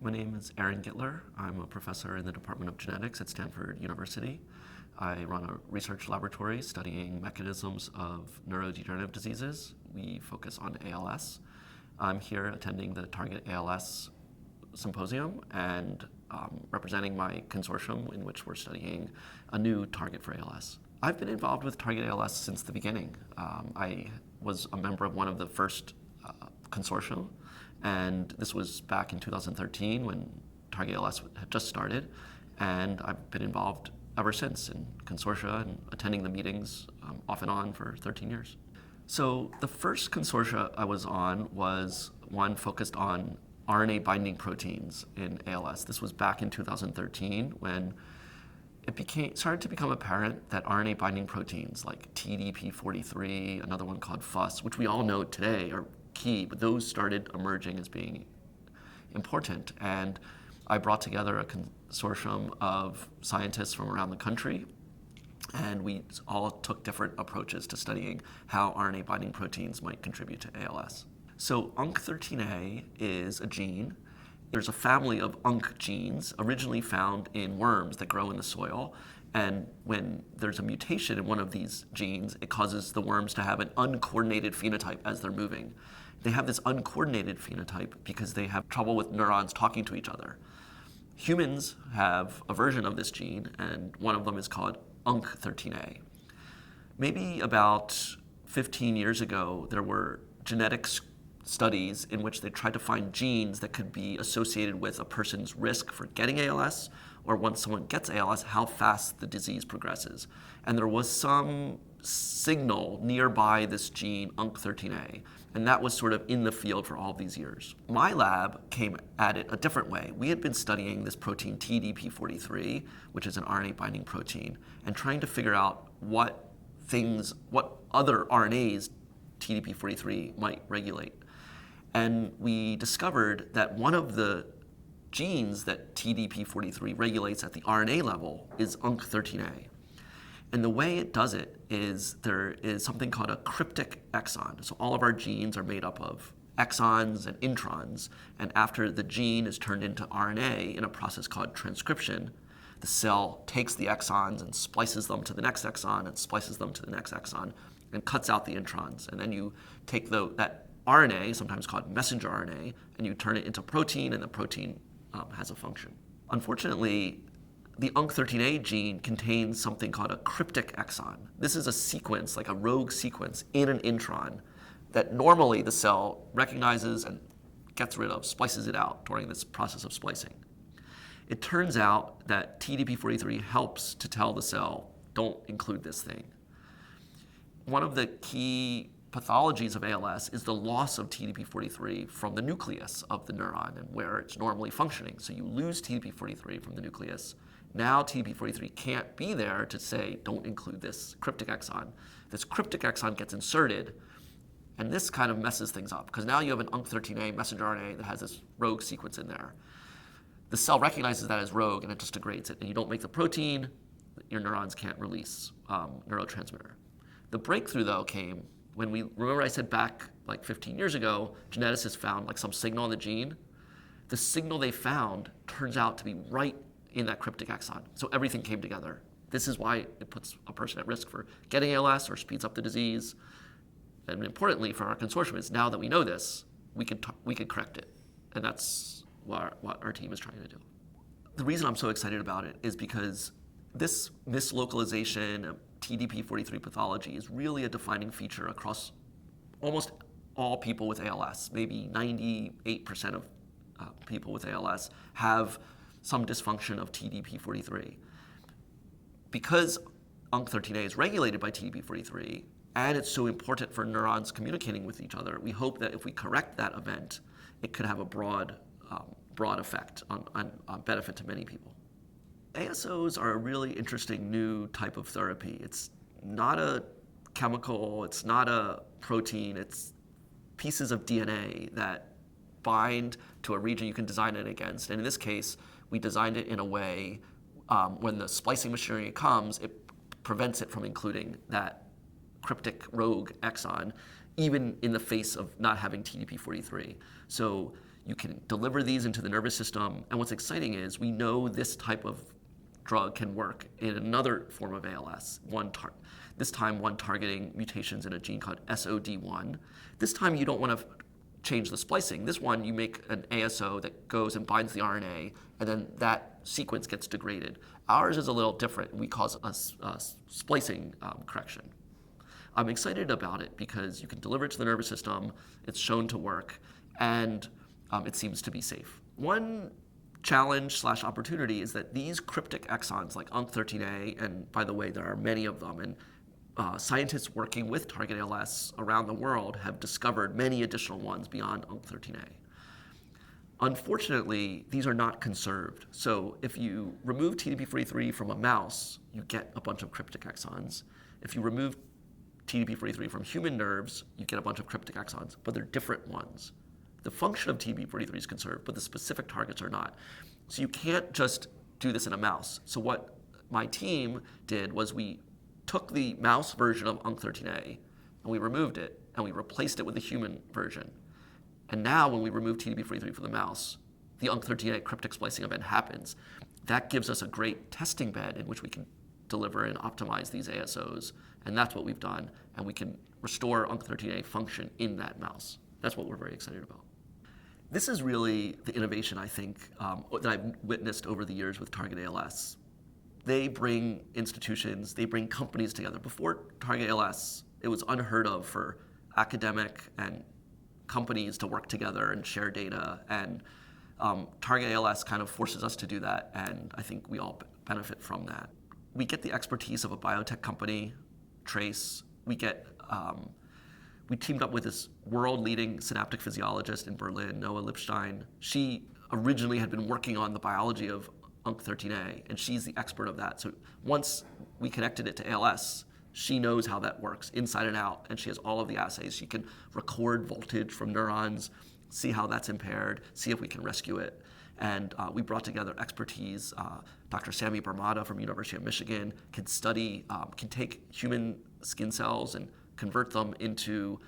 My name is Gitler. I'm a professor in the Department of Genetics at Stanford University. I run a research laboratory studying mechanisms of neurodegenerative diseases. We focus on ALS. I'm here attending the Target ALS symposium and representing my consortium in which we're studying a new target for ALS. I've been involved with Target ALS since the beginning. I was a member of one of the first consortium, and this was back in 2013 when Target ALS had just started, and I've been involved ever since in consortia and attending the meetings off and on for 13 years. So the first consortia I was on was one focused on RNA-binding proteins in ALS. This was back in 2013 when it started to become apparent that RNA-binding proteins like TDP-43, another one called FUS, which we all know today are key, but those started emerging as being important. And I brought together a consortium of scientists from around the country, and we all took different approaches to studying how RNA-binding proteins might contribute to ALS. So UNC13A is a gene. There's a family of UNC genes originally found in worms that grow in the soil. And when there's a mutation in one of these genes, it causes the worms to have an uncoordinated phenotype as they're moving. They have this uncoordinated phenotype because they have trouble with neurons talking to each other. Humans have a version of this gene, and one of them is called UNC13A. Maybe about 15 years ago, there were genetics studies in which they tried to find genes that could be associated with a person's risk for getting ALS, or once someone gets ALS, how fast the disease progresses. And there was some signal nearby this gene, UNC13A, and that was sort of in the field for all these years. My lab came at it a different way. We had been studying this protein TDP-43, which is an RNA-binding protein, and trying to figure out what other RNAs TDP-43 might regulate. And we discovered that one of the genes that TDP-43 regulates at the RNA level is UNC13A. And the way it does it is there is something called a cryptic exon. So all of our genes are made up of exons and introns. And after the gene is turned into RNA in a process called transcription, the cell takes the exons and splices them to the next exon and splices them to the next exon and cuts out the introns. And then you take that RNA, sometimes called messenger RNA, and you turn it into protein, and the protein has a function. Unfortunately, the UNC13A gene contains something called a cryptic exon. This is a sequence, like a rogue sequence in an intron that normally the cell recognizes and gets rid of, splices it out during this process of splicing. It turns out that TDP-43 helps to tell the cell, don't include this thing. One of the key pathologies of ALS is the loss of TDP-43 from the nucleus of the neuron and where it's normally functioning. So you lose TDP-43 from the nucleus. Now TDP-43 can't be there to say, don't include this cryptic exon. This cryptic exon gets inserted, and this kind of messes things up, because now you have an UNC13A messenger RNA that has this rogue sequence in there. The cell recognizes that as rogue, and it just degrades it. And you don't make the protein, your neurons can't release neurotransmitter. The breakthrough, though, came when remember I said back like 15 years ago, geneticists found like some signal in the gene. The signal they found turns out to be right in that cryptic exon. So everything came together. This is why it puts a person at risk for getting ALS or speeds up the disease. And importantly for our consortium is now that we know this, we could correct it. And that's what our team is trying to do. The reason I'm so excited about it is because this mislocalization of TDP-43 pathology is really a defining feature across almost all people with ALS. Maybe 98% of people with ALS have some dysfunction of TDP-43. Because UNC13A is regulated by TDP-43, and it's so important for neurons communicating with each other, we hope that if we correct that event, it could have a broad effect on benefit to many people. ASOs are a really interesting new type of therapy. It's not a chemical, it's not a protein, it's pieces of DNA that bind to a region you can design it against. And in this case, we designed it in a way when the splicing machinery comes, it prevents it from including that cryptic rogue exon, even in the face of not having TDP-43. So You can deliver these into the nervous system. And what's exciting is we know this type of drug can work in another form of ALS, this time one targeting mutations in a gene called SOD1. This time you don't want to change the splicing. This one, you make an ASO that goes and binds the RNA, and then that sequence gets degraded. Ours is a little different. We cause a splicing correction. I'm excited about it because you can deliver it to the nervous system, it's shown to work, and it seems to be safe. One challenge/opportunity is that these cryptic exons like UNC13A, and by the way, there are many of them, and scientists working with Target ALS around the world have discovered many additional ones beyond UNC13A. Unfortunately, these are not conserved. So if you remove TDP-43 from a mouse, you get a bunch of cryptic exons. If you remove TDP-43 from human nerves, you get a bunch of cryptic exons, but they're different ones. The function of TDP-43 is conserved, but the specific targets are not. So you can't just do this in a mouse. So what my team did was we took the mouse version of UNC13A and we removed it and we replaced it with the human version. And now when we remove TDP-43 from the mouse, the UNC13A cryptic splicing event happens. That gives us a great testing bed in which we can deliver and optimize these ASOs. And that's what we've done. And we can restore UNC13A function in that mouse. That's what we're very excited about. This is really the innovation, I think, that I've witnessed over the years with Target ALS. They bring institutions, they bring companies together. Before Target ALS, it was unheard of for academic and companies to work together and share data. And Target ALS kind of forces us to do that, and I think we all benefit from that. We get the expertise of a biotech company, Trace. We teamed up with this world-leading synaptic physiologist in Berlin, Noah Lipstein. She originally had been working on the biology of UNC13A, and she's the expert of that. So once we connected it to ALS, she knows how that works inside and out, and she has all of the assays. She can record voltage from neurons, see how that's impaired, see if we can rescue it. And we brought together expertise. Dr. Sami Barmada from University of Michigan can take human skin cells and convert them into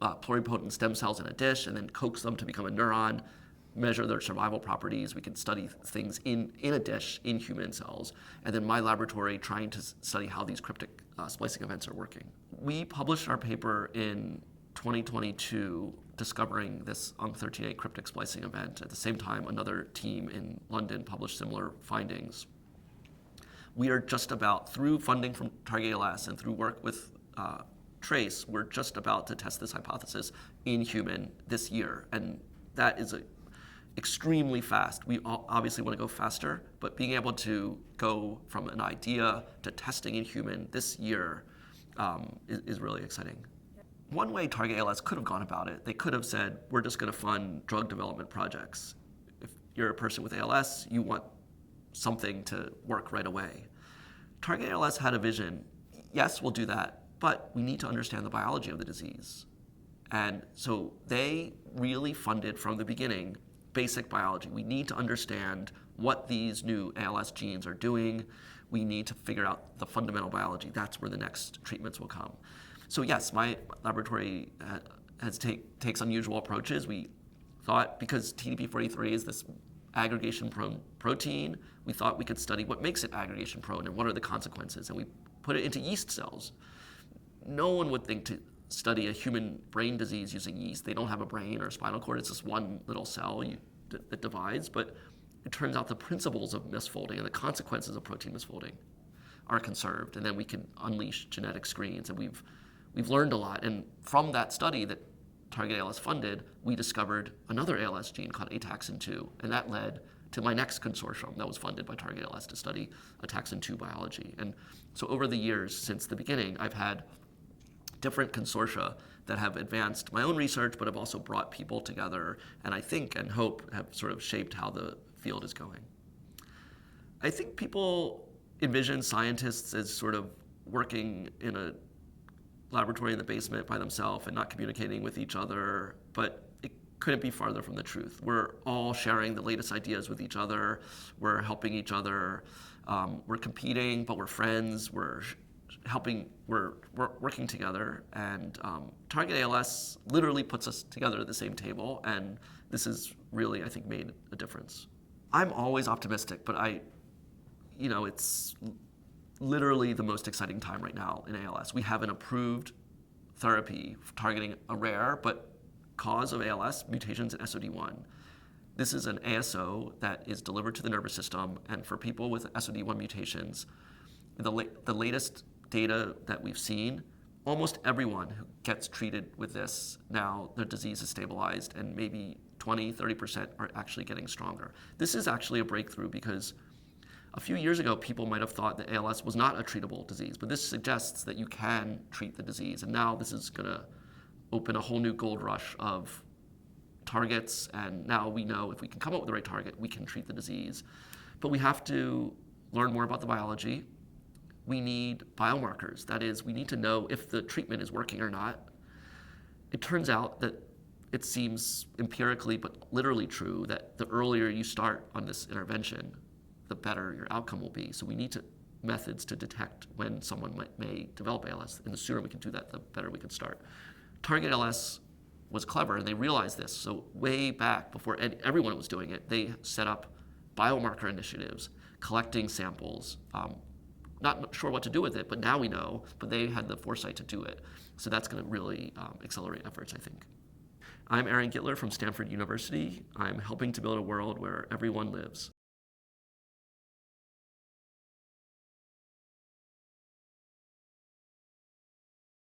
pluripotent stem cells in a dish and then coax them to become a neuron, measure their survival properties. We can study things in a dish in human cells. And then my laboratory trying to study how these cryptic splicing events are working. We published our paper in 2022 discovering this UNC13A cryptic splicing event. At the same time, another team in London published similar findings. We are just about, through funding from Target ALS and through work with Trace, we're just about to test this hypothesis in human this year. And that is extremely fast. We obviously want to go faster, but being able to go from an idea to testing in human this year is really exciting. One way Target ALS could have gone about it, they could have said, we're just going to fund drug development projects. If you're a person with ALS, you want something to work right away. Target ALS had a vision. Yes, we'll do that, but we need to understand the biology of the disease. And so they really funded from the beginning basic biology. We need to understand what these new ALS genes are doing. We need to figure out the fundamental biology. That's where the next treatments will come. So yes, my laboratory takes unusual approaches. We thought, because TDP-43 is this aggregation-prone protein, we thought we could study what makes it aggregation-prone and what are the consequences, and we put it into yeast cells. No one would think to study a human brain disease using yeast. They don't have a brain or a spinal cord. It's just one little cell that divides, but it turns out the principles of misfolding and the consequences of protein misfolding are conserved, and then we can unleash genetic screens, and we've learned a lot. And from that study that Target ALS-funded, we discovered another ALS gene called ataxin-2, and that led to my next consortium that was funded by Target ALS to study ataxin-2 biology. And so over the years since the beginning, I've had different consortia that have advanced my own research, but have also brought people together, and I think and hope have sort of shaped how the field is going. I think people envision scientists as sort of working in a laboratory in the basement by themselves and not communicating with each other, but it couldn't be farther from the truth. We're all sharing the latest ideas with each other. We're helping each other. We're competing, but we're friends. We're we're working together, and Target ALS literally puts us together at the same table, and this has really, I think, made a difference. I'm always optimistic, but it's literally the most exciting time right now in ALS. We have an approved therapy targeting a rare but cause of ALS, mutations in SOD1. This is an ASO that is delivered to the nervous system, and for people with SOD1 mutations, the latest data that we've seen, almost everyone who gets treated with this, now their disease is stabilized, and maybe 20-30% are actually getting stronger. This is actually a breakthrough because a few years ago, people might have thought that ALS was not a treatable disease, but this suggests that you can treat the disease, and now this is going to open a whole new gold rush of targets, and now we know if we can come up with the right target, we can treat the disease. But we have to learn more about the biology. We need biomarkers. That is, we need to know if the treatment is working or not. It turns out that it seems empirically, but literally true, that the earlier you start on this intervention, the better your outcome will be. So we need methods to detect when someone may develop ALS, and the sooner we can do that, the better we can start. Target ALS was clever, and they realized this. So way back, before everyone was doing it, they set up biomarker initiatives, collecting samples, not sure what to do with it, but now we know, but they had the foresight to do it. So that's going to really accelerate efforts, I think. I'm Gitler from Stanford University. I'm helping to build a world where everyone lives.